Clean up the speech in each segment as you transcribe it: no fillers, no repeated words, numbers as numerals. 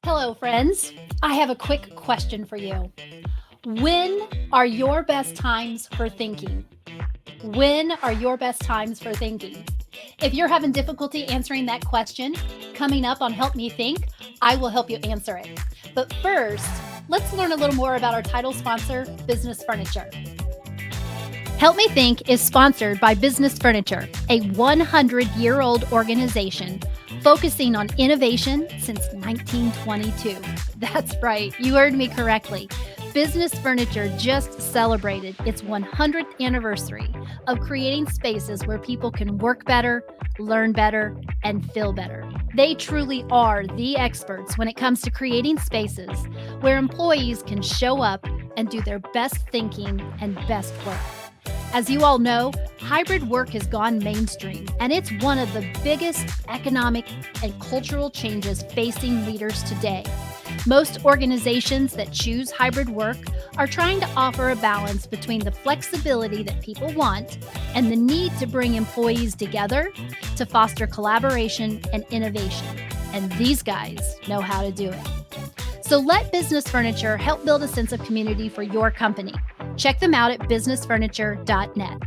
Hello, friends. I have a quick question for you. When are your best times for thinking? When are your best times for thinking? If you're having difficulty answering that question, coming up on Help Me Think, I will help you answer it. But first, let's learn a little more about our title sponsor, Business Furniture. Help Me Think is sponsored by Business Furniture, a 100-year-old organization focusing on innovation since 1922. That's right, you heard me correctly. Business Furniture just celebrated its 100th anniversary of creating spaces where people can work better, learn better, and feel better. They truly are the experts when it comes to creating spaces where employees can show up and do their best thinking and best work. As you all know, hybrid work has gone mainstream, and it's one of the biggest economic and cultural changes facing leaders today. Most organizations that choose hybrid work are trying to offer a balance between the flexibility that people want and the need to bring employees together to foster collaboration and innovation. And these guys know how to do it. So let Business Furniture help build a sense of community for your company. Check them out at businessfurniture.net.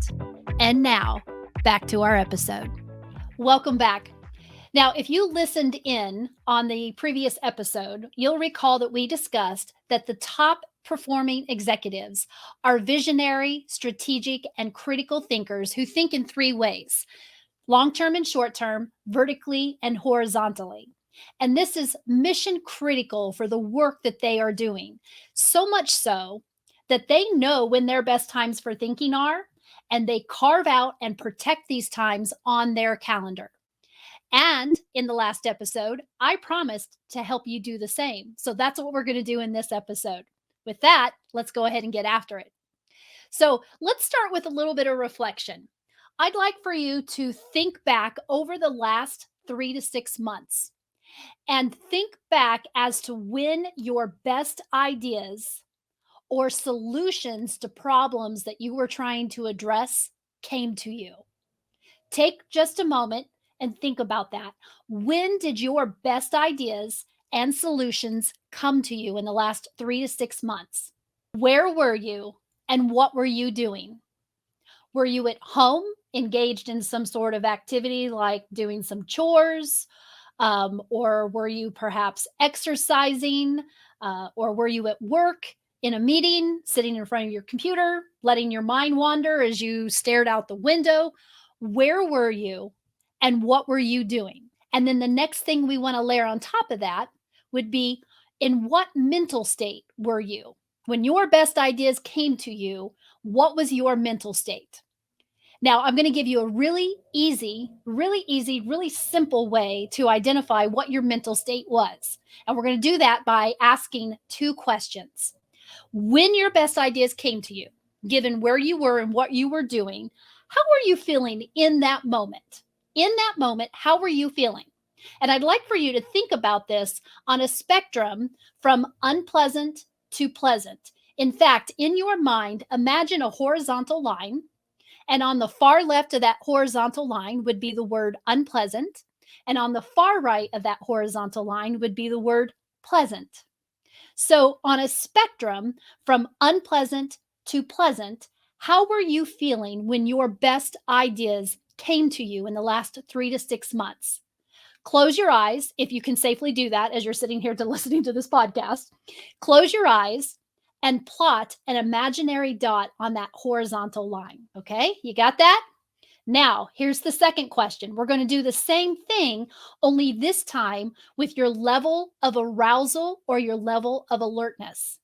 And now, back to our episode. Welcome back. Now, if you listened in on the previous episode, you'll recall that we discussed that the top performing executives are visionary, strategic, and critical thinkers who think in three ways: long-term and short-term, vertically and horizontally. And this is mission critical for the work that they are doing. So much so that they know when their best times for thinking are, and they carve out and protect these times on their calendar. And in the last episode, I promised to help you do the same. So that's what we're going to do in this episode. With that, let's go ahead and get after it. So let's start with a little bit of reflection. I'd like for you to think back over the last 3 to 6 months and think back as to when your best ideas or solutions to problems that you were trying to address came to you. Take just a moment and think about that. When did your best ideas and solutions come to you in the last 3 to 6 months? Where were you and what were you doing? Were you at home engaged in some sort of activity like doing some chores? Or were you perhaps exercising? Or were you at work in a meeting, sitting in front of your computer, letting your mind wander as you stared out the window? Where were you and what were you doing? And then the next thing we want to layer on top of that would be, in what mental state were you? When your best ideas came to you, what was your mental state? Now, I'm going to give you a really easy, really simple way to identify what your mental state was. And we're going to do that by asking two questions. When your best ideas came to you, given where you were and what you were doing, how were you feeling in that moment? In that moment, how were you feeling? And I'd like for you to think about this on a spectrum from unpleasant to pleasant. In fact, in your mind, imagine a horizontal line. And on the far left of that horizontal line would be the word unpleasant. And on the far right of that horizontal line would be the word pleasant. So on a spectrum from unpleasant to pleasant, how were you feeling when your best ideas came to you in the last 3 to 6 months? Close your eyes, if you can safely do that as you're sitting here listening to this podcast. Close your eyes and plot an imaginary dot on that horizontal line. Okay, you got that? Now, here's the second question. We're going to do the same thing, only this time with your level of arousal or your level of alertness.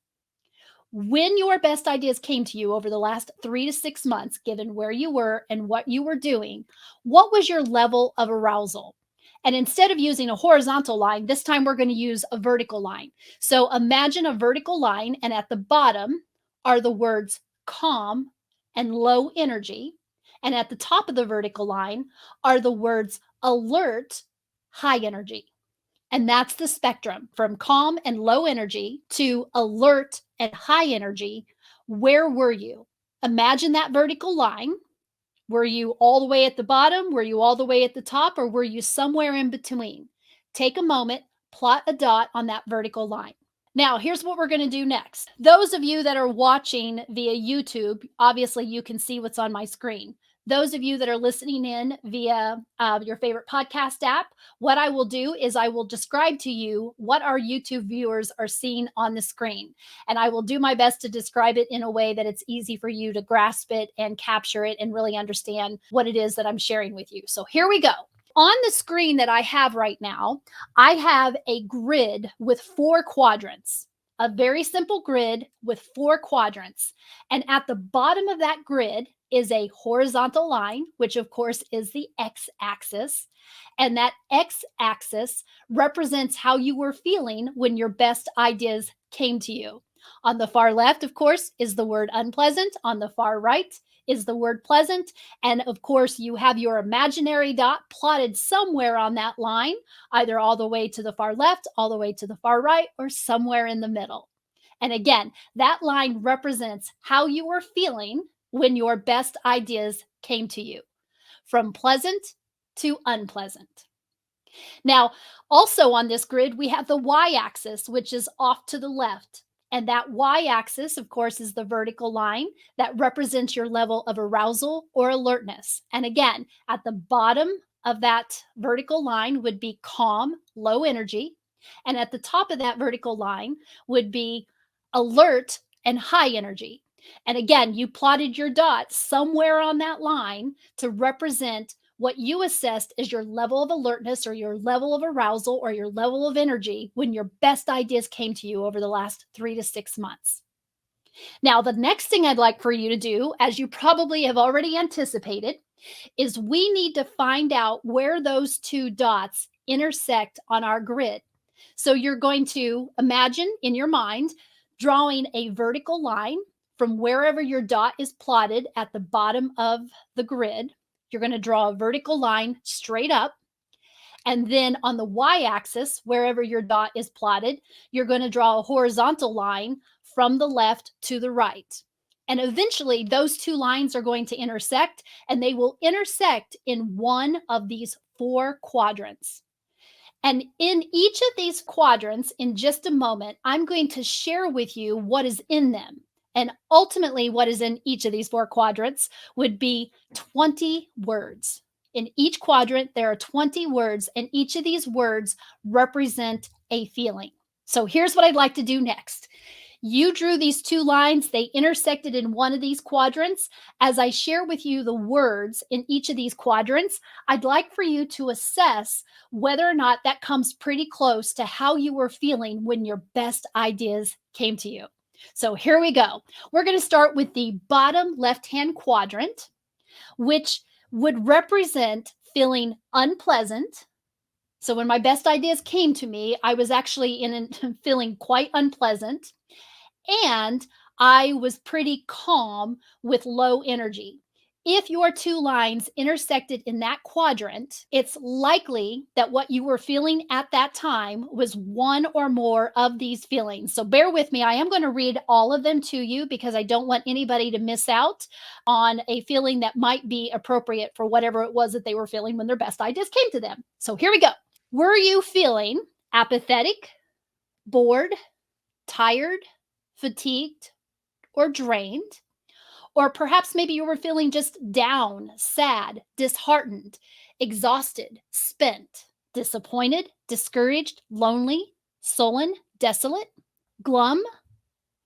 When your best ideas came to you over the last 3 to 6 months, given where you were and what you were doing, what was your level of arousal? And instead of using a horizontal line, this time we're going to use a vertical line. So imagine a vertical line, and at the bottom are the words calm and low energy. And at the top of the vertical line are the words alert, high energy. And that's the spectrum from calm and low energy to alert and high energy. Where were you? Imagine that vertical line. Were you all the way at the bottom? Were you all the way at the top? Or were you somewhere in between? Take a moment, plot a dot on that vertical line. Now, here's what we're going to do next. Those of you that are watching via YouTube, obviously you can see what's on my screen. Those of you that are listening in via your favorite podcast app, what I will do is I will describe to you what our YouTube viewers are seeing on the screen. And I will do my best to describe it in a way that it's easy for you to grasp it and capture it and really understand what it is that I'm sharing with you. So here we go. On the screen that I have right now, I have a grid with 4 quadrants, a very simple grid with 4 quadrants. And at the bottom of that grid is a horizontal line, which of course is the x-axis. And that x-axis represents how you were feeling when your best ideas came to you. On the far left, of course, is the word unpleasant. On the far right is the word pleasant. And of course, you have your imaginary dot plotted somewhere on that line, either all the way to the far left, all the way to the far right, or somewhere in the middle. And again, that line represents how you were feeling when your best ideas came to you, from pleasant to unpleasant. Now, also on this grid, we have the y-axis, which is off to the left. And that y-axis, of course, is the vertical line that represents your level of arousal or alertness. And again, at the bottom of that vertical line would be calm, low energy. And at the top of that vertical line would be alert and high energy. And again, you plotted your dot somewhere on that line to represent what you assessed as your level of alertness or your level of arousal or your level of energy when your best ideas came to you over the last 3 to 6 months. Now, the next thing I'd like for you to do, as you probably have already anticipated, is we need to find out where those 2 dots intersect on our grid. So you're going to imagine in your mind drawing a vertical line from wherever your dot is plotted at the bottom of the grid. You're going to draw a vertical line straight up. And then on the y-axis, wherever your dot is plotted, you're going to draw a horizontal line from the left to the right. And eventually, those 2 lines are going to intersect, and they will intersect in one of these 4 quadrants. And in each of these quadrants, in just a moment, I'm going to share with you what is in them. And ultimately, what is in each of these 4 quadrants would be 20 words. In each quadrant, there are 20 words, and each of these words represent a feeling. So here's what I'd like to do next. You drew these 2 lines, they intersected in one of these quadrants. As I share with you the words in each of these quadrants, I'd like for you to assess whether or not that comes pretty close to how you were feeling when your best ideas came to you. So here we go. We're going to start with the bottom left-hand quadrant, which would represent feeling unpleasant. So when my best ideas came to me, I was actually feeling quite unpleasant. And I was pretty calm with low energy. If your 2 lines intersected in that quadrant, it's likely that what you were feeling at that time was one or more of these feelings. So bear with me. I am going to read all of them to you because I don't want anybody to miss out on a feeling that might be appropriate for whatever it was that they were feeling when their best ideas came to them. So here we go. Were you feeling apathetic, bored, tired, fatigued, or drained? Or perhaps maybe you were feeling just down, sad, disheartened, exhausted, spent, disappointed, discouraged, lonely, sullen, desolate, glum,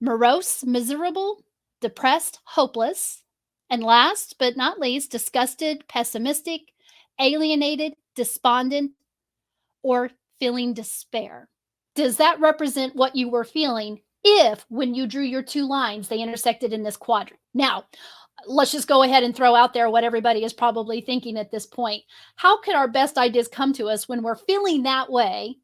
morose, miserable, depressed, hopeless, and last but not least, disgusted, pessimistic, alienated, despondent, or feeling despair. Does that represent what you were feeling if, when you drew your 2 lines, they intersected in this quadrant? Now, let's just go ahead and throw out there what everybody is probably thinking at this point. How can our best ideas come to us when we're feeling that way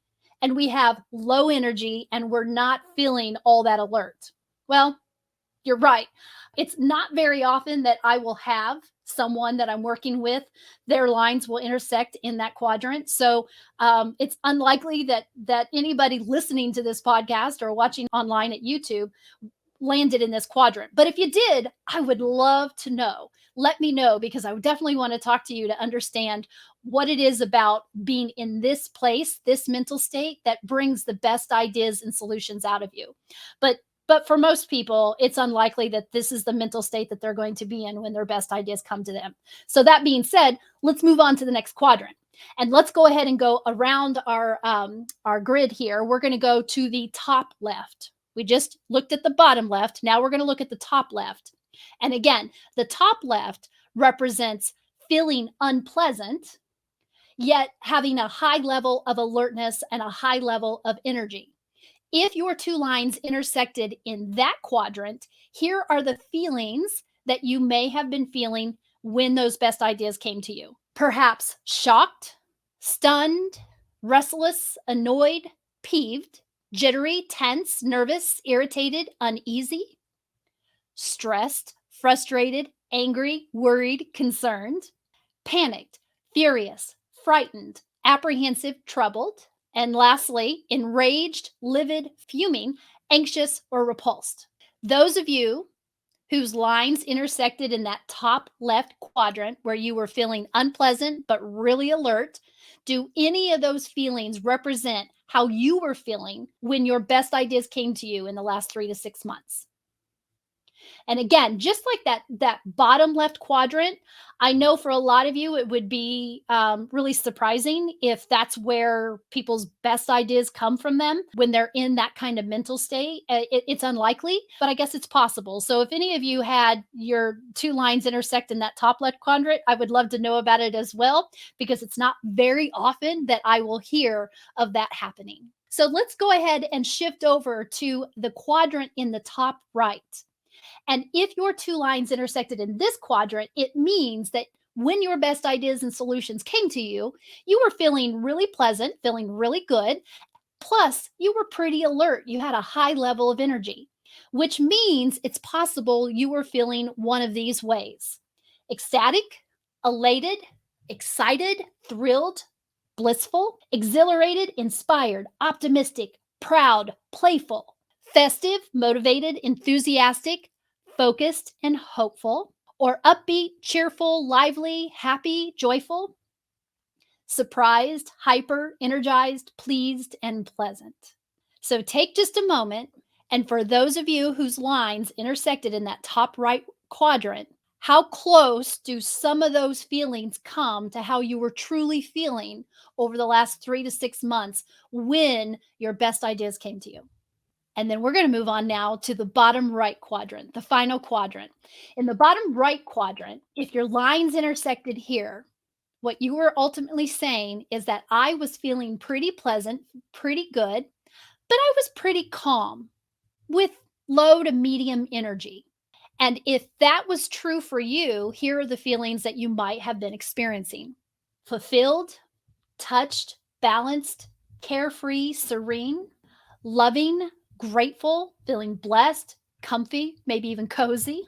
and we have low energy and we're not feeling all that alert? Well, you're right. It's not very often that I will have someone that I'm working with, their lines will intersect in that quadrant. So it's unlikely that anybody listening to this podcast or watching online at YouTube landed in this quadrant. But if you did, I would love to know. Let me know because I would definitely want to talk to you to understand what it is about being in this place, this mental state that brings the best ideas and solutions out of you. But but for most people, it's unlikely that this is the mental state that they're going to be in when their best ideas come to them. So that being said, let's move on to the next quadrant. And let's go ahead and go around our grid here. We're going to go to the top left. We just looked at the bottom left. Now we're going to look at the top left. And again, the top left represents feeling unpleasant, yet having a high level of alertness and a high level of energy. If your two lines intersected in that quadrant, here are the feelings that you may have been feeling when those best ideas came to you. Perhaps shocked, stunned, restless, annoyed, peeved, jittery, tense, nervous, irritated, uneasy, stressed, frustrated, angry, worried, concerned, panicked, furious, frightened, apprehensive, troubled, and lastly, enraged, livid, fuming, anxious, or repulsed. Those of you whose lines intersected in that top left quadrant where you were feeling unpleasant but really alert, do any of those feelings represent how you were feeling when your best ideas came to you in the last 3 to 6 months? And again, just like that bottom left quadrant, I know for a lot of you it would be really surprising if that's where people's best ideas come from them when they're in that kind of mental state. It's unlikely, but I guess it's possible. So if any of you had your two lines intersect in that top left quadrant, I would love to know about it as well, because it's not very often that I will hear of that happening. So let's go ahead and shift over to the quadrant in the top right. And if your two lines intersected in this quadrant, it means that when your best ideas and solutions came to you, you were feeling really pleasant, feeling really good. Plus, you were pretty alert. You had a high level of energy, which means it's possible you were feeling one of these ways: ecstatic, elated, excited, thrilled, blissful, exhilarated, inspired, optimistic, proud, playful, festive, motivated, enthusiastic, focused, and hopeful, or upbeat, cheerful, lively, happy, joyful, surprised, hyper, energized, pleased, and pleasant. So take just a moment, and for those of you whose lines intersected in that top right quadrant, how close do some of those feelings come to how you were truly feeling over the last 3 to 6 months when your best ideas came to you? And then we're going to move on now to the bottom right quadrant, the final quadrant. In the bottom right quadrant, if your lines intersected here, what you were ultimately saying is that I was feeling pretty pleasant, pretty good, but I was pretty calm with low to medium energy. And if that was true for you, here are the feelings that you might have been experiencing: fulfilled, touched, balanced, carefree, serene, loving, grateful, feeling blessed, comfy, maybe even cozy,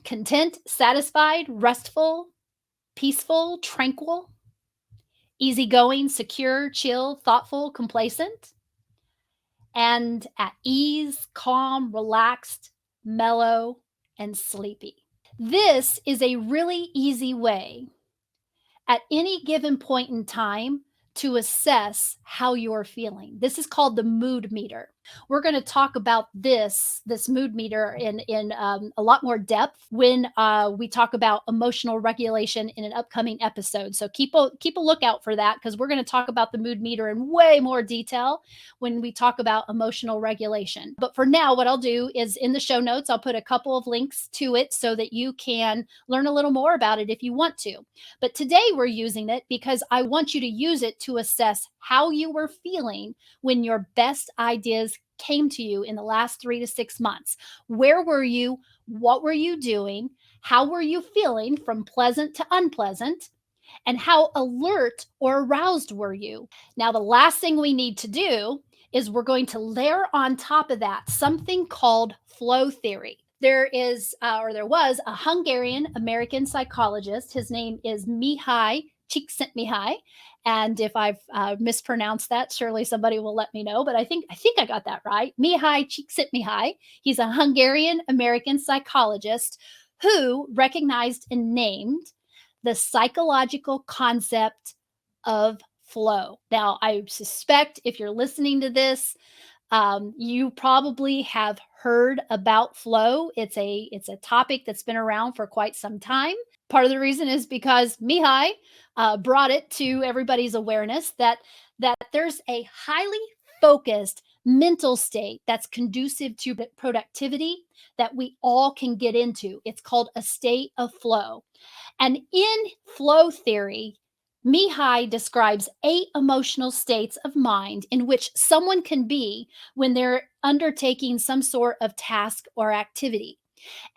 content, satisfied, restful, peaceful, tranquil, easygoing, secure, chill, thoughtful, complacent, and at ease, calm, relaxed, mellow, and sleepy. This is a really easy way at any given point in time to assess how you're feeling. This is called the mood meter. We're going to talk about this mood meter in a lot more depth when we talk about emotional regulation in an upcoming episode. So keep a lookout for that, because we're going to talk about the mood meter in way more detail when we talk about emotional regulation. But for now, what I'll do is in the show notes, I'll put a couple of links to it so that you can learn a little more about it if you want to. But today we're using it because I want you to use it to assess how you were feeling when your best ideas came to you in the last 3 to 6 months. Where were you? What were you doing? How were you feeling from pleasant to unpleasant? And how alert or aroused were you? Now, the last thing we need to do is we're going to layer on top of that something called flow theory. There is, or there was, a Hungarian American psychologist. His name is Mihai Csikszentmihalyi, and if I've mispronounced that, surely somebody will let me know. But I think I got that right. Mihai Csikszentmihalyi. He's a Hungarian American psychologist who recognized and named the psychological concept of flow. Now, I suspect if you're listening to this, you probably have heard about flow. It's a topic that's been around for quite some time. Part of the reason is because Mihai brought it to everybody's awareness that there's a highly focused mental state that's conducive to productivity that we all can get into. It's called a state of flow. And in flow theory, Mihai describes 8 emotional states of mind in which someone can be when they're undertaking some sort of task or activity.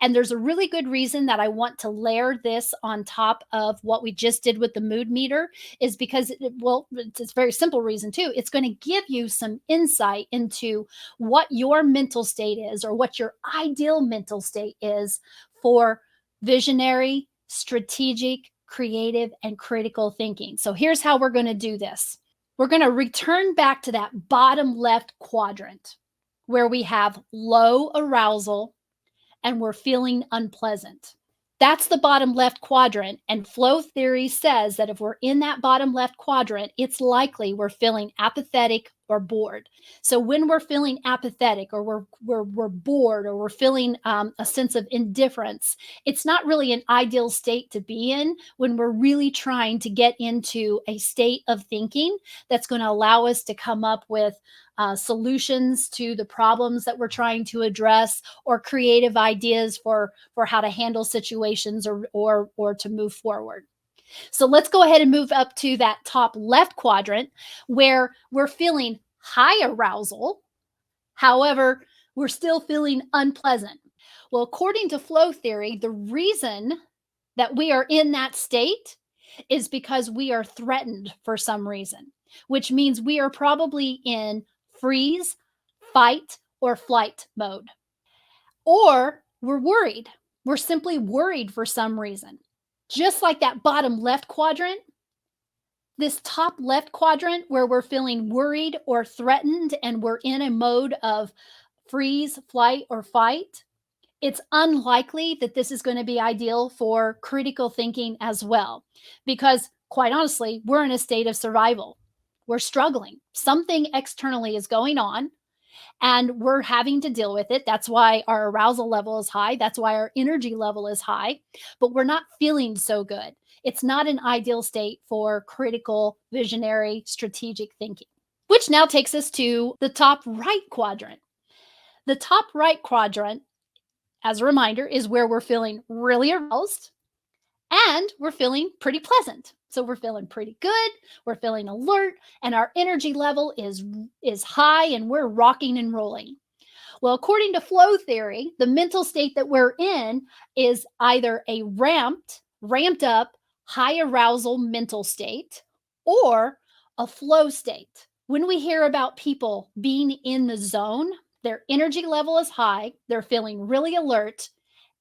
And there's a really good reason that I want to layer this on top of what we just did with the mood meter is because, well, it's a very simple reason too. It's going to give you some insight into what your mental state is or what your ideal mental state is for visionary, strategic, creative, and critical thinking. So here's how we're going to do this. We're going to return back to that bottom left quadrant where we have low arousal and we're feeling unpleasant. That's the bottom left quadrant. And flow theory says that if we're in that bottom left quadrant, it's likely we're feeling apathetic or bored. So when we're feeling apathetic or we're bored or we're feeling a sense of indifference, it's not really an ideal state to be in when we're really trying to get into a state of thinking that's going to allow us to come up with solutions to the problems that we're trying to address or creative ideas for how to handle situations or to move forward. So let's go ahead and move up to that top left quadrant where we're feeling high arousal. However, we're still feeling unpleasant. Well, according to flow theory, the reason that we are in that state is because we are threatened for some reason, which means we are probably in freeze, fight, or flight mode. Or we're worried. We're simply worried for some reason. Just like that bottom left quadrant, this top left quadrant where we're feeling worried or threatened and we're in a mode of freeze, flight, or fight, it's unlikely that this is going to be ideal for critical thinking as well. Because quite honestly, we're in a state of survival. We're struggling. Something externally is going on and we're having to deal with it. That's why our arousal level is high. That's why our energy level is high, but we're not feeling so good. It's not an ideal state for critical, visionary, strategic thinking, which now takes us to the top right quadrant. The top right quadrant, as a reminder, is where we're feeling really aroused and we're feeling pretty pleasant. So we're feeling pretty good, we're feeling alert, and our energy level is high and we're rocking and rolling. Well, according to flow theory, the mental state that we're in is either a ramped up, high arousal mental state or a flow state. When we hear about people being in the zone, their energy level is high, they're feeling really alert,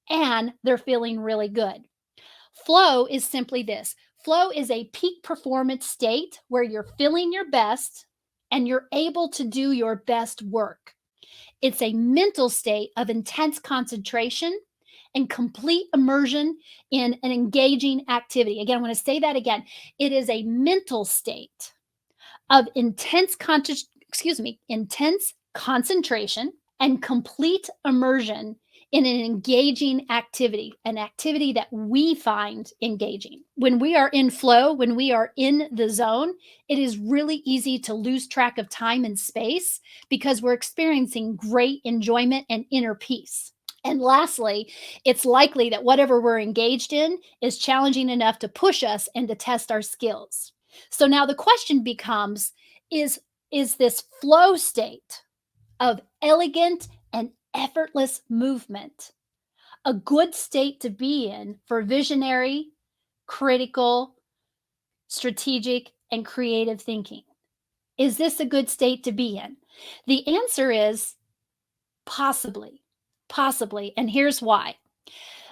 and they're feeling really good. Flow is simply this. Flow is a peak performance state where you're feeling your best and you're able to do your best work. It's a mental state of intense concentration and complete immersion in an engaging activity. Again, I want to say that again. It is a mental state of intense concentration and complete immersion in an engaging activity, an activity that we find engaging. When we are in flow, when we are in the zone, it is really easy to lose track of time and space because we're experiencing great enjoyment and inner peace. And lastly, it's likely that whatever we're engaged in is challenging enough to push us and to test our skills. So now the question becomes is this flow state of elegant and effortless movement a good state to be in for visionary, critical, strategic, and creative thinking? Is this a good state to be in? The answer is possibly. Possibly. And here's why.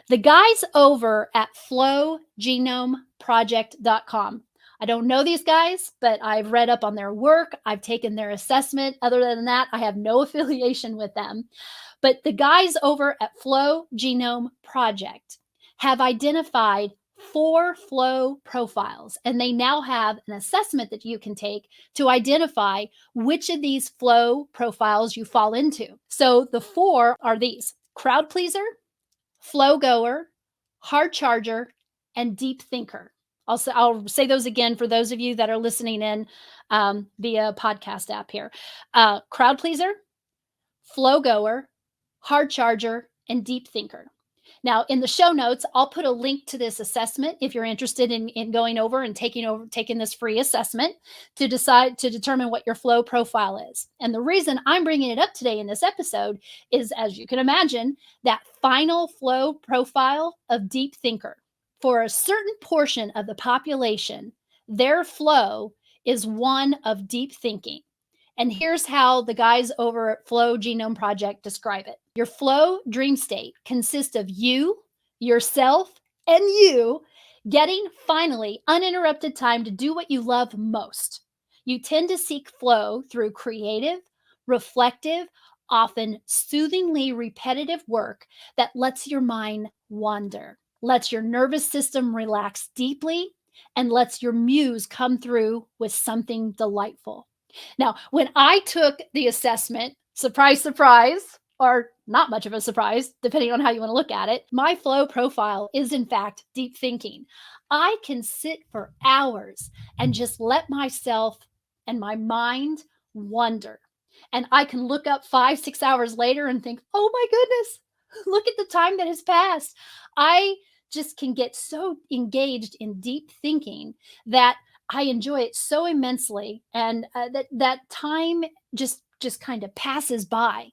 The guys over at flowgenomeproject.com. I don't know these guys, but I've read up on their work. I've taken their assessment. Other than that, I have no affiliation with them. But the guys over at Flow Genome Project have identified 4 flow profiles, and they now have an assessment that you can take to identify which of these flow profiles you fall into. So the 4 are these: crowd pleaser, flow goer, hard charger, and deep thinker. I'll say those again for those of you that are listening in via podcast app here. Crowd pleaser, flow goer, hard charger, and deep thinker. Now, in the show notes, I'll put a link to this assessment if you're interested in going over and taking this free assessment to determine what your flow profile is. And the reason I'm bringing it up today in this episode is, as you can imagine, that final flow profile of deep thinker. For a certain portion of the population, their flow is one of deep thinking. And here's how the guys over at Flow Genome Project describe it. Your flow dream state consists of you, yourself, and you getting finally uninterrupted time to do what you love most. You tend to seek flow through creative, reflective, often soothingly repetitive work that lets your mind wander, lets your nervous system relax deeply, and lets your muse come through with something delightful. Now, when I took the assessment, surprise, surprise, or not much of a surprise, depending on how you want to look at it, my flow profile is in fact deep thinking. I can sit for hours and just let myself and my mind wander. And I can look up 5, 6 hours later and think, oh my goodness, look at the time that has passed. I just can get so engaged in deep thinking that I enjoy it so immensely, and that time just kind of passes by.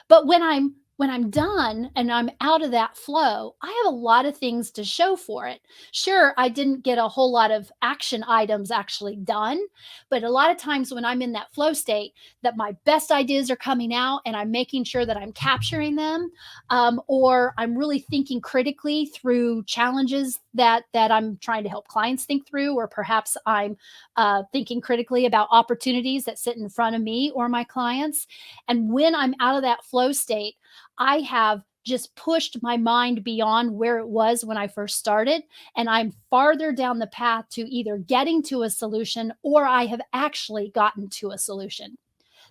But when I'm done and I'm out of that flow, I have a lot of things to show for it. Sure, I didn't get a whole lot of action items actually done, but a lot of times when I'm in that flow state, that my best ideas are coming out, and I'm making sure that I'm capturing them, or I'm really thinking critically through challenges that I'm trying to help clients think through, or perhaps I'm thinking critically about opportunities that sit in front of me or my clients. And when I'm out of that flow state, I have just pushed my mind beyond where it was when I first started. And I'm farther down the path to either getting to a solution, or I have actually gotten to a solution.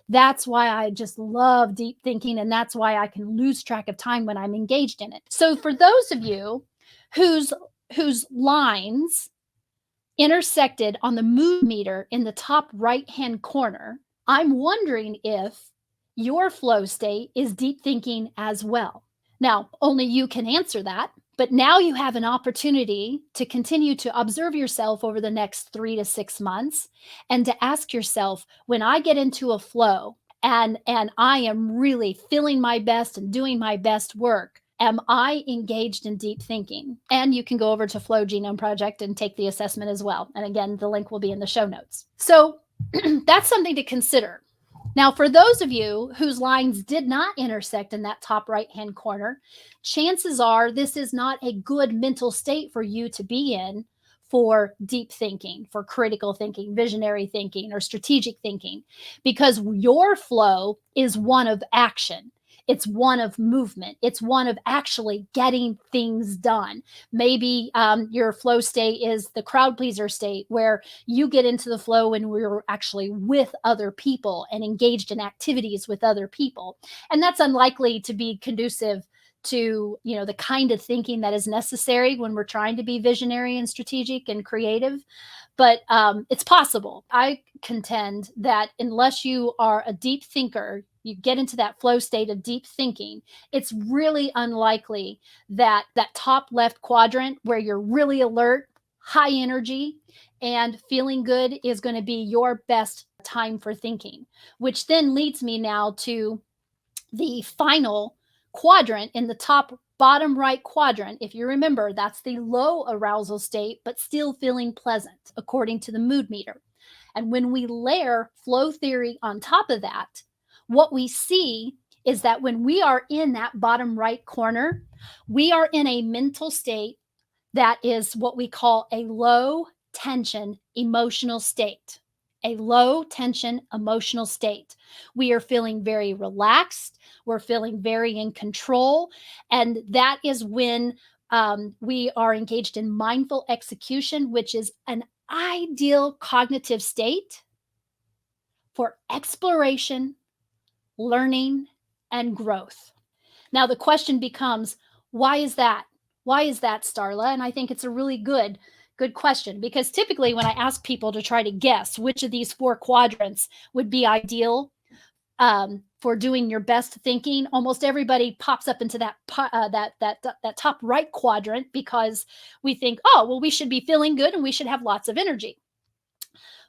That's why I just love deep thinking. And that's why I can lose track of time when I'm engaged in it. So for those of you whose lines intersected on the mood meter in the top right hand corner, I'm wondering if your flow state is deep thinking as well. Now, only you can answer that, but now you have an opportunity to continue to observe yourself over the next 3 to 6 months and to ask yourself, when I get into a flow and I am really feeling my best and doing my best work, am I engaged in deep thinking? And you can go over to Flow Genome Project and take the assessment as well. And again, the link will be in the show notes. So that's something to consider. Now, for those of you whose lines did not intersect in that top right-hand corner, chances are this is not a good mental state for you to be in for deep thinking, for critical thinking, visionary thinking, or strategic thinking, because your flow is one of action. It's one of movement. It's one of actually getting things done. Maybe your flow state is the crowd pleaser state, where you get into the flow when we're actually with other people and engaged in activities with other people. And that's unlikely to be conducive to, the kind of thinking that is necessary when we're trying to be visionary and strategic and creative. But it's possible. I contend that unless you are a deep thinker, you get into that flow state of deep thinking, it's really unlikely that that top left quadrant, where you're really alert, high energy, and feeling good, is going to be your best time for thinking. Which then leads me now to the final quadrant in the top bottom right quadrant. If you remember, that's the low arousal state, but still feeling pleasant, according to the mood meter. And when we layer flow theory on top of that, what we see is that when we are in that bottom right corner, we are in a mental state that is what we call a low tension emotional state. A low tension emotional state. We are feeling very relaxed. We're feeling very in control. And that is when we are engaged in mindful execution, which is an ideal cognitive state for exploration, learning, and growth. Now, the question becomes, why is that? Why is that, Starla? And I think it's a really good question, because typically when I ask people to try to guess which of these four quadrants would be ideal for doing your best thinking, almost everybody pops up into that top right quadrant, because we think, oh, well, we should be feeling good and we should have lots of energy.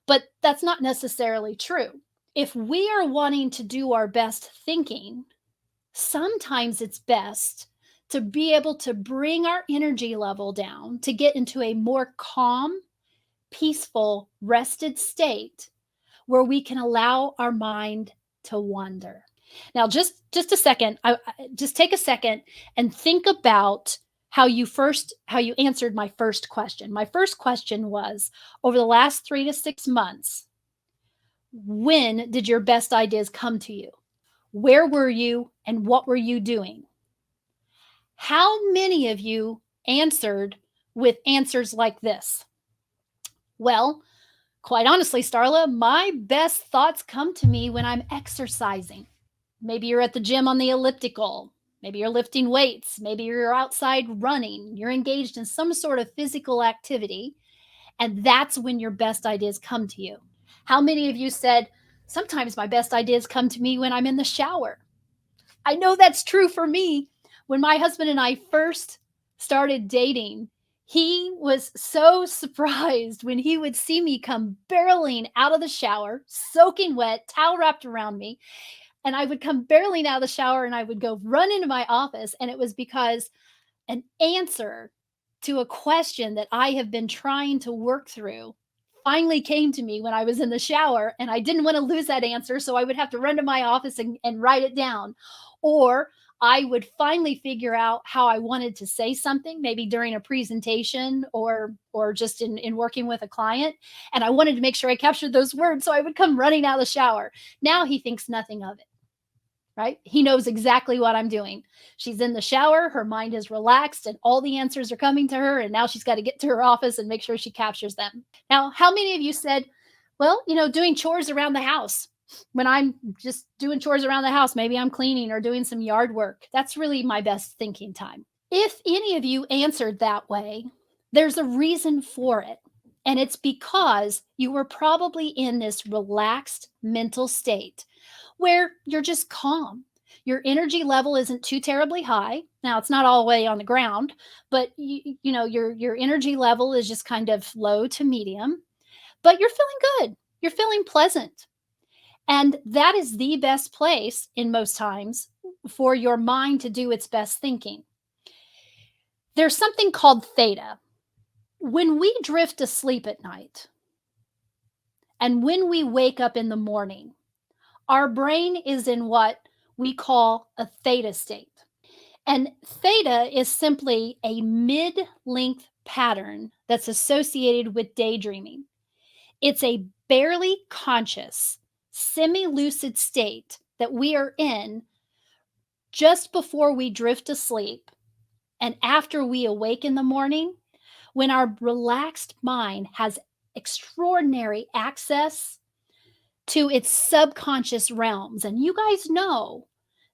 But that's not necessarily true. If we are wanting to do our best thinking, sometimes it's best to be able to bring our energy level down to get into a more calm, peaceful, rested state where we can allow our mind to wander. Now, just a second, just take a second and think about how you answered my first question. My first question was, over the last 3 to 6 months, when did your best ideas come to you? Where were you and what were you doing? How many of you answered with answers like this? Well, quite honestly, Starla, my best thoughts come to me when I'm exercising. Maybe you're at the gym on the elliptical. Maybe you're lifting weights. Maybe you're outside running. You're engaged in some sort of physical activity. And that's when your best ideas come to you. How many of you said, sometimes my best ideas come to me when I'm in the shower? I know that's true for me. When my husband and I first started dating, he was so surprised when he would see me come barreling out of the shower, soaking wet, towel wrapped around me. And I would come barreling out of the shower and I would go run into my office. And it was because an answer to a question that I have been trying to work through finally came to me when I was in the shower, and I didn't want to lose that answer. So I would have to run to my office and write it down. Or I would finally figure out how I wanted to say something, maybe during a presentation or just in working with a client. And I wanted to make sure I captured those words. So I would come running out of the shower. Now he thinks nothing of it, right? He knows exactly what I'm doing. She's in the shower, her mind is relaxed, and all the answers are coming to her. And now she's got to get to her office and make sure she captures them. Now, how many of you said, well, doing chores around the house? When I'm just doing chores around the house, maybe I'm cleaning or doing some yard work. That's really my best thinking time. If any of you answered that way, there's a reason for it. And it's because you were probably in this relaxed mental state where you're just calm. Your energy level isn't too terribly high. Now it's not all the way on the ground, but your energy level is just kind of low to medium, but you're feeling good. You're feeling pleasant. And that is the best place in most times for your mind to do its best thinking. There's something called theta. When we drift asleep at night and when we wake up in the morning, our brain is in what we call a theta state. And theta is simply a mid length pattern that's associated with daydreaming. It's a barely conscious, semi lucid state that we are in just before we drift asleep and after we awake in the morning, when our relaxed mind has extraordinary access to its subconscious realms. And you guys know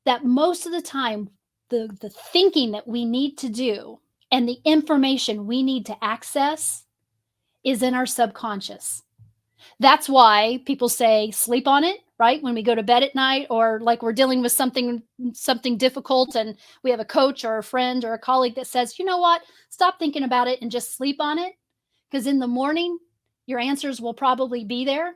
that most of the time, the thinking that we need to do and the information we need to access is in our subconscious. That's why people say sleep on it, right? When we go to bed at night, or like we're dealing with something difficult and we have a coach or a friend or a colleague that says, you know what, stop thinking about it and just sleep on it, because in the morning your answers will probably be there.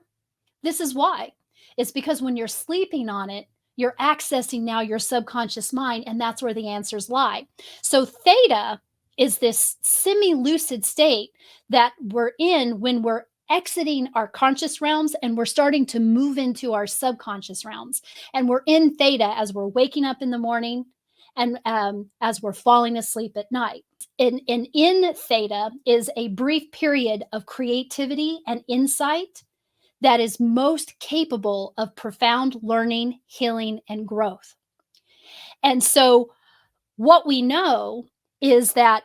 This is why. It's because when you're sleeping on it, you're accessing now your subconscious mind, and that's where the answers lie. So theta is this semi-lucid state that we're in when we're exiting our conscious realms and we're starting to move into our subconscious realms. And we're in theta as we're waking up in the morning and as we're falling asleep at night. And in theta is a brief period of creativity and insight that is most capable of profound learning, healing, and growth. And so, what we know is that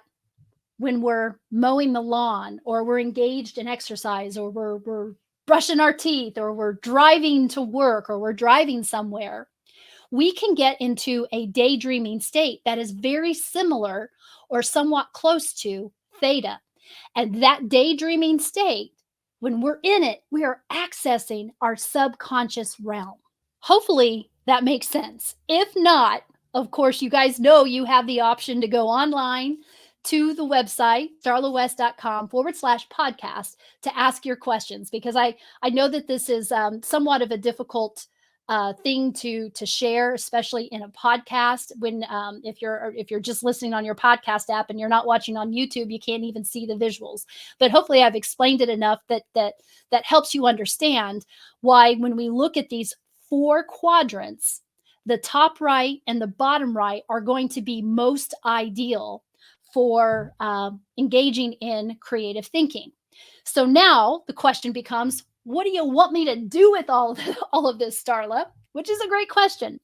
when we're mowing the lawn or we're engaged in exercise or we're brushing our teeth or we're driving to work or we're driving somewhere, we can get into a daydreaming state that is very similar or somewhat close to theta. And that daydreaming state, when we're in it, we are accessing our subconscious realm. Hopefully that makes sense. If not, of course, you guys know you have the option to go online to the website, starlawest.com/podcast, to ask your questions because I know that this is somewhat of a difficult thing to share, especially in a podcast. When if you're just listening on your podcast app and you're not watching on YouTube, you can't even see the visuals. But hopefully, I've explained it enough that helps you understand why when we look at these four quadrants, the top right and the bottom right are going to be most ideal for engaging in creative thinking. So now the question becomes, what do you want me to do with all of this, Starla? Which is a great question.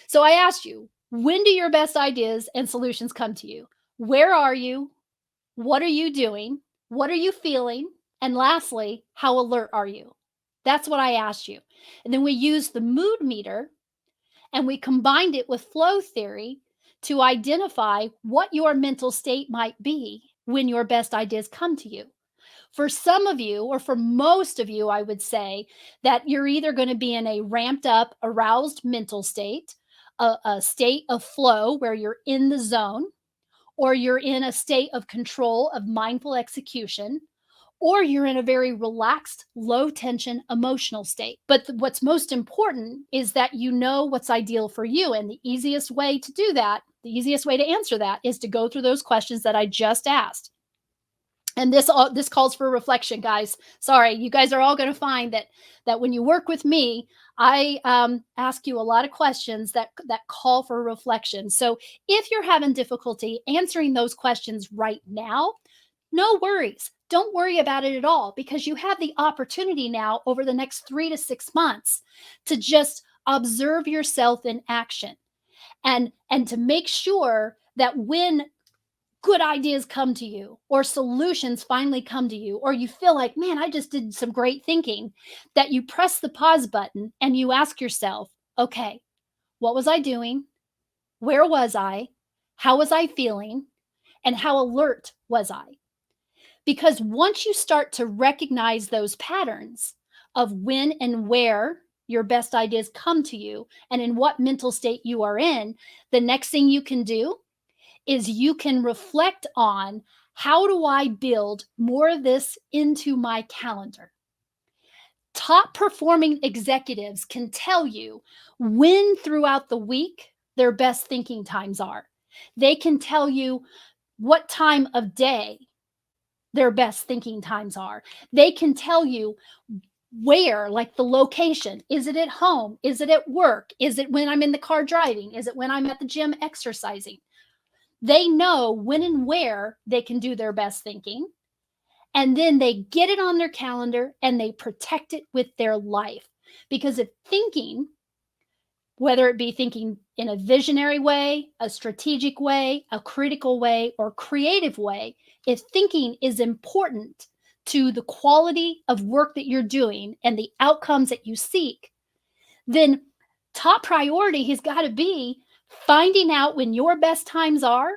So I asked you, when do your best ideas and solutions come to you? Where are you? What are you doing? What are you feeling? And lastly, how alert are you? That's what I asked you. And then we used the mood meter and we combined it with flow theory to identify what your mental state might be when your best ideas come to you. For some of you, or for most of you, I would say that you're either going to be in a ramped up, aroused mental state, a state of flow where you're in the zone, or you're in a state of control of mindful execution, or you're in a very relaxed, low tension emotional state. But what's most important is that you know what's ideal for you. And the easiest way to do that, the easiest way to answer that is to go through those questions that I just asked. And this calls for reflection, guys. Sorry, you guys are all going to find that when you work with me, I ask you a lot of questions that call for reflection. So if you're having difficulty answering those questions right now, no worries. Don't worry about it at all because you have the opportunity now over the next 3 to 6 months to just observe yourself in action and to make sure that when good ideas come to you or solutions finally come to you or you feel like, man, I just did some great thinking, that you press the pause button and you ask yourself, okay, what was I doing? Where was I? How was I feeling? And how alert was I? Because once you start to recognize those patterns of when and where your best ideas come to you and in what mental state you are in, the next thing you can do is you can reflect on, how do I build more of this into my calendar? Top performing executives can tell you when throughout the week their best thinking times are. They can tell you what time of day their best thinking times are. They can tell you where, like the location. Is it at home? Is it at work? Is it when I'm in the car driving? Is it when I'm at the gym exercising? They know when and where they can do their best thinking. And then they get it on their calendar and they protect it with their life. Because if thinking, whether it be thinking in a visionary way, a strategic way, a critical way, or creative way, if thinking is important to the quality of work that you're doing and the outcomes that you seek, then top priority has got to be finding out when your best times are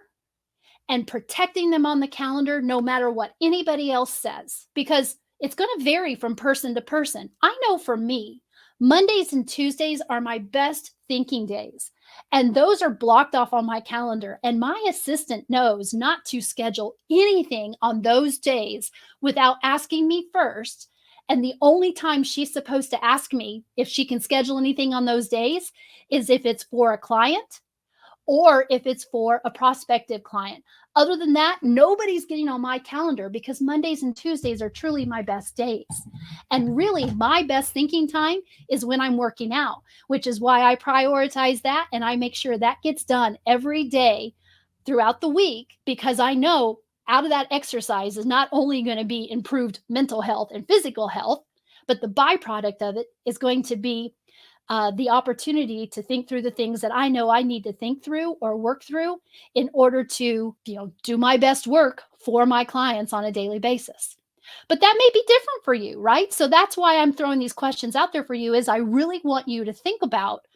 and protecting them on the calendar no matter what anybody else says, because it's going to vary from person to person. I know for me, Mondays and Tuesdays are my best thinking days, and those are blocked off on my calendar. And my assistant knows not to schedule anything on those days without asking me first. And the only time she's supposed to ask me if she can schedule anything on those days is if it's for a client or if it's for a prospective client. Other than that, nobody's getting on my calendar because Mondays and Tuesdays are truly my best days. And really, my best thinking time is when I'm working out, which is why I prioritize that and I make sure that gets done every day throughout the week, because I know out of that exercise is not only going to be improved mental health and physical health, but the byproduct of it is going to be the opportunity to think through the things that I know I need to think through or work through in order to, do my best work for my clients on a daily basis. But that may be different for you, right? So that's why I'm throwing these questions out there for you, is I really want you to think about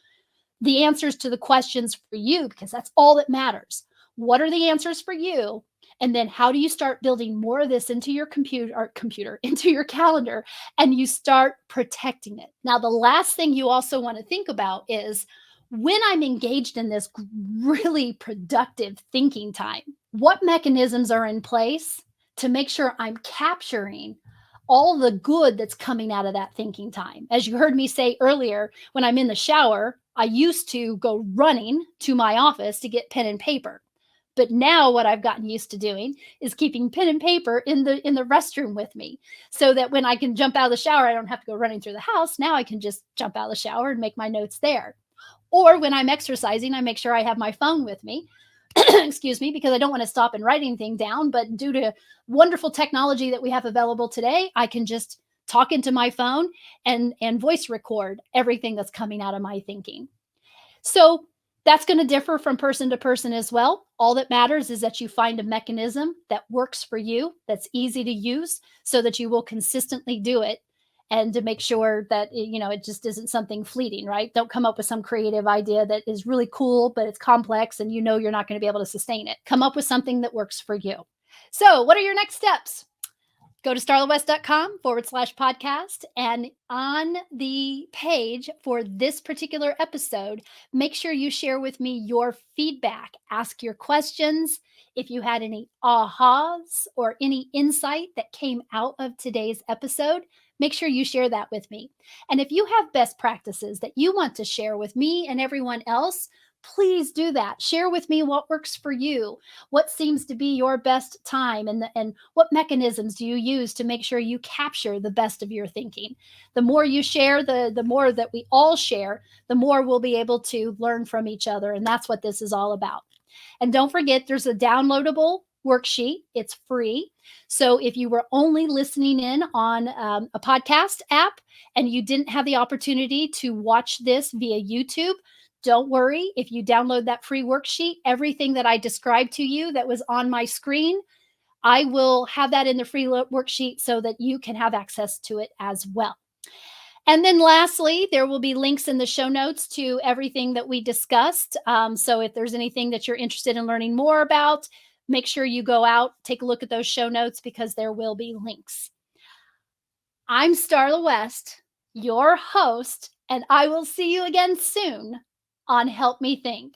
the answers to the questions for you, because that's all that matters. What are the answers for you? And then how do you start building more of this into your computer into your calendar, and you start protecting it? Now, the last thing you also want to think about is, when I'm engaged in this really productive thinking time, what mechanisms are in place to make sure I'm capturing all the good that's coming out of that thinking time? As you heard me say earlier, when I'm in the shower, I used to go running to my office to get pen and paper. But now what I've gotten used to doing is keeping pen and paper in the restroom with me, so that when I can jump out of the shower, I don't have to go running through the house. Now I can just jump out of the shower and make my notes there. Or when I'm exercising, I make sure I have my phone with me. Excuse me, because I don't want to stop and write anything down. But due to wonderful technology that we have available today, I can just talk into my phone and voice record everything that's coming out of my thinking. So that's going to differ from person to person as well. All that matters is that you find a mechanism that works for you, that's easy to use, so that you will consistently do it, and to make sure that it just isn't something fleeting, right? Don't come up with some creative idea that is really cool, but it's complex and you're not going to be able to sustain it. Come up with something that works for you. So, what are your next steps? Go to starlawest.com/podcast. And on the page for this particular episode, make sure you share with me your feedback. Ask your questions. If you had any ahas or any insight that came out of today's episode, make sure you share that with me. And if you have best practices that you want to share with me and everyone else, please do that. Share with me what works for you, what seems to be your best time, and what mechanisms do you use to make sure you capture the best of your thinking. The more you share, the more that we all share, the more we'll be able to learn from each other, and that's what this is all about. And don't forget, there's a downloadable worksheet. It's free. So if you were only listening in on a podcast app and you didn't have the opportunity to watch this via YouTube, don't worry. If you download that free worksheet, everything that I described to you that was on my screen, I will have that in the free worksheet so that you can have access to it as well. And then lastly, there will be links in the show notes to everything that we discussed. So if there's anything that you're interested in learning more about, make sure you go out, take a look at those show notes, because there will be links. I'm Starla West, your host, and I will see you again soon on Help Me Think.